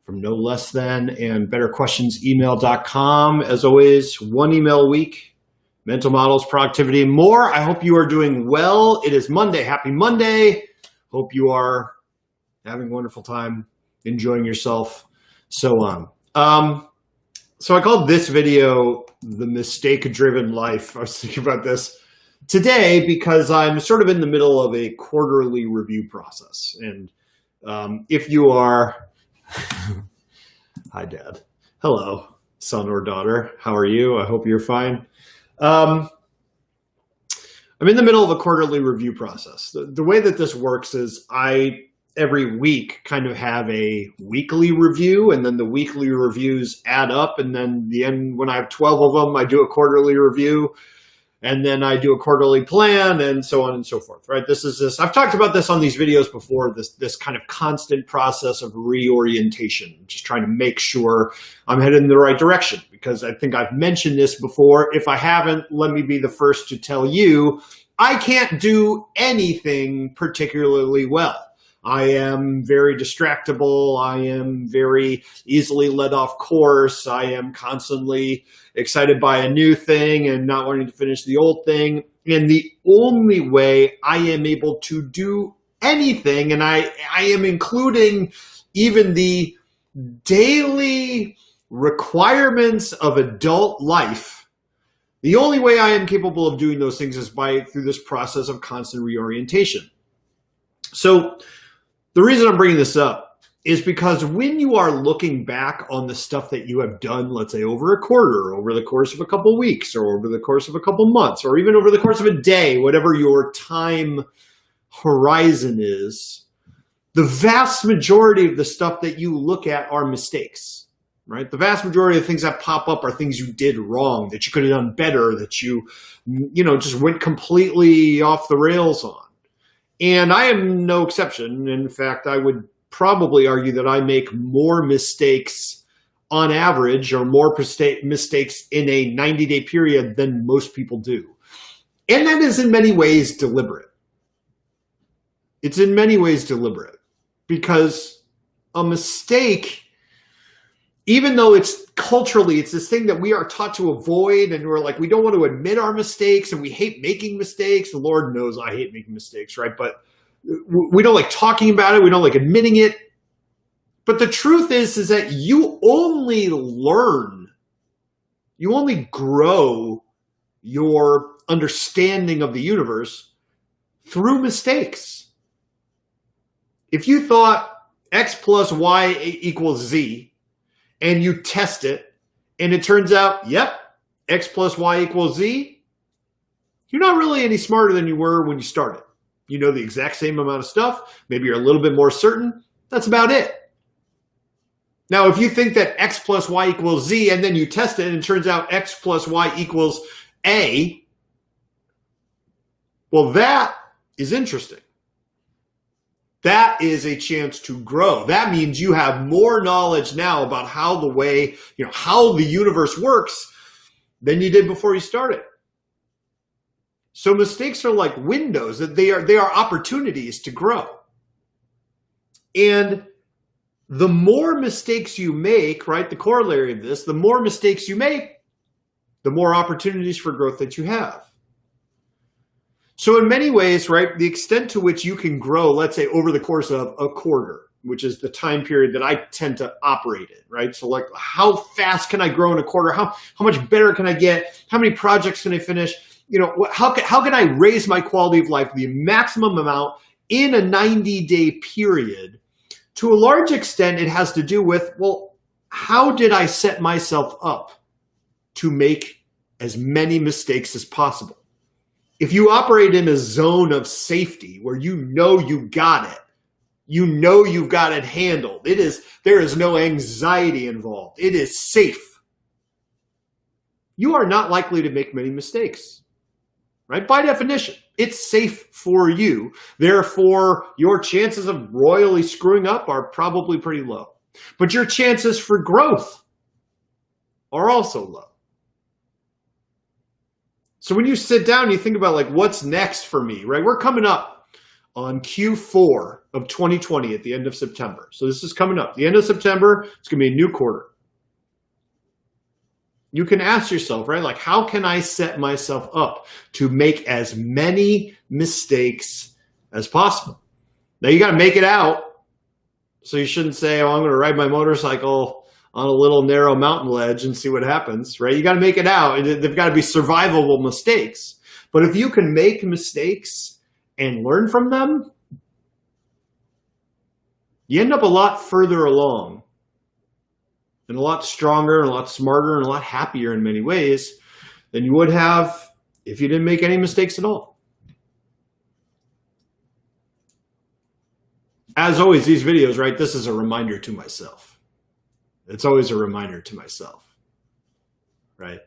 from no less than and betterquestionsemail.com. As always, one email a week, mental models, productivity, and more. I hope you are doing well. It is Monday. Happy Monday. Hope you are having a wonderful time, enjoying yourself, so on. So I called this video The Mistake-Driven Life. I was thinking about this today because I'm sort of in the middle of a quarterly review process. And if you are, hi, Dad. Hello, son or daughter. How are you? I hope you're fine. I'm in the middle of a quarterly review process. The way that this works is every week kind of have a weekly review, and then the weekly reviews add up, and then the end, when I have 12 of them, I do a quarterly review, and then I do a quarterly plan, and so on and so forth, right? I've talked about this on these videos before, this kind of constant process of reorientation, just trying to make sure I'm headed in the right direction, because I think I've mentioned this before. If I haven't, let me be the first to tell you, I can't do anything particularly well. I am very distractible. I am very easily led off course. I am constantly excited by a new thing and not wanting to finish the old thing. And the only way I am able to do anything, and I am including even the daily requirements of adult life, the only way I am capable of doing those things is through this process of constant reorientation. So the reason I'm bringing this up is because when you are looking back on the stuff that you have done, let's say over a quarter, over the course of a couple of weeks, or over the course of a couple of months, or even over the course of a day, whatever your time horizon is, the vast majority of the stuff that you look at are mistakes, right? The vast majority of things that pop up are things you did wrong, that you could have done better, that you just went completely off the rails on. And I am no exception. In fact, I would probably argue that I make more mistakes on average, or more mistakes in a 90-day period than most people do. And that is in many ways deliberate. It's in many ways deliberate, because a mistake, even though it's culturally, it's this thing that we are taught to avoid, and we're like, we don't want to admit our mistakes, and we hate making mistakes. The Lord knows I hate making mistakes, right? But we don't like talking about it. We don't like admitting it. But the truth is that you only learn, you only grow your understanding of the universe through mistakes. If you thought X plus Y equals Z, and you test it, and it turns out, yep, X plus Y equals Z, you're not really any smarter than you were when you started. You know the exact same amount of stuff. Maybe you're a little bit more certain. That's about it. Now, if you think that X plus Y equals Z, and then you test it, and it turns out X plus Y equals A, well, that is interesting. That is a chance to grow. That means you have more knowledge now about how the universe works than you did before you started. So mistakes are like windows, that they are opportunities to grow. And the more mistakes you make, right, the corollary of this, the more mistakes you make, the more opportunities for growth that you have. So in many ways, right, the extent to which you can grow, let's say over the course of a quarter, which is the time period that I tend to operate in, right? So like, how fast can I grow in a quarter? How much better can I get? How many projects can I finish? How can I raise my quality of life the maximum amount in a 90-day period? To a large extent, it has to do with, well, how did I set myself up to make as many mistakes as possible? If you operate in a zone of safety where you got it, you've got it handled, there is no anxiety involved, it is safe, you are not likely to make many mistakes, right? By definition, it's safe for you. Therefore, your chances of royally screwing up are probably pretty low. But your chances for growth are also low. So when you sit down, you think about like, what's next for me, right? We're coming up on Q4 of 2020 at the end of September. So this is coming up. The end of September, it's going to be a new quarter. You can ask yourself, right? Like, how can I set myself up to make as many mistakes as possible? Now, you got to make it out. So you shouldn't say, oh, I'm going to ride my motorcycle on a little narrow mountain ledge and see what happens, right? You got to make it out. They've got to be survivable mistakes. But if you can make mistakes and learn from them, you end up a lot further along and a lot stronger and a lot smarter and a lot happier in many ways than you would have if you didn't make any mistakes at all. As always, these videos, right, this is a reminder to myself. It's always a reminder to myself, right?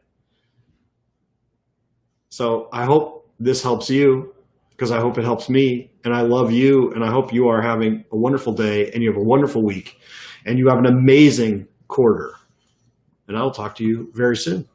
So I hope this helps you, because I hope it helps me, and I love you, and I hope you are having a wonderful day, and you have a wonderful week, and you have an amazing quarter. And I'll talk to you very soon.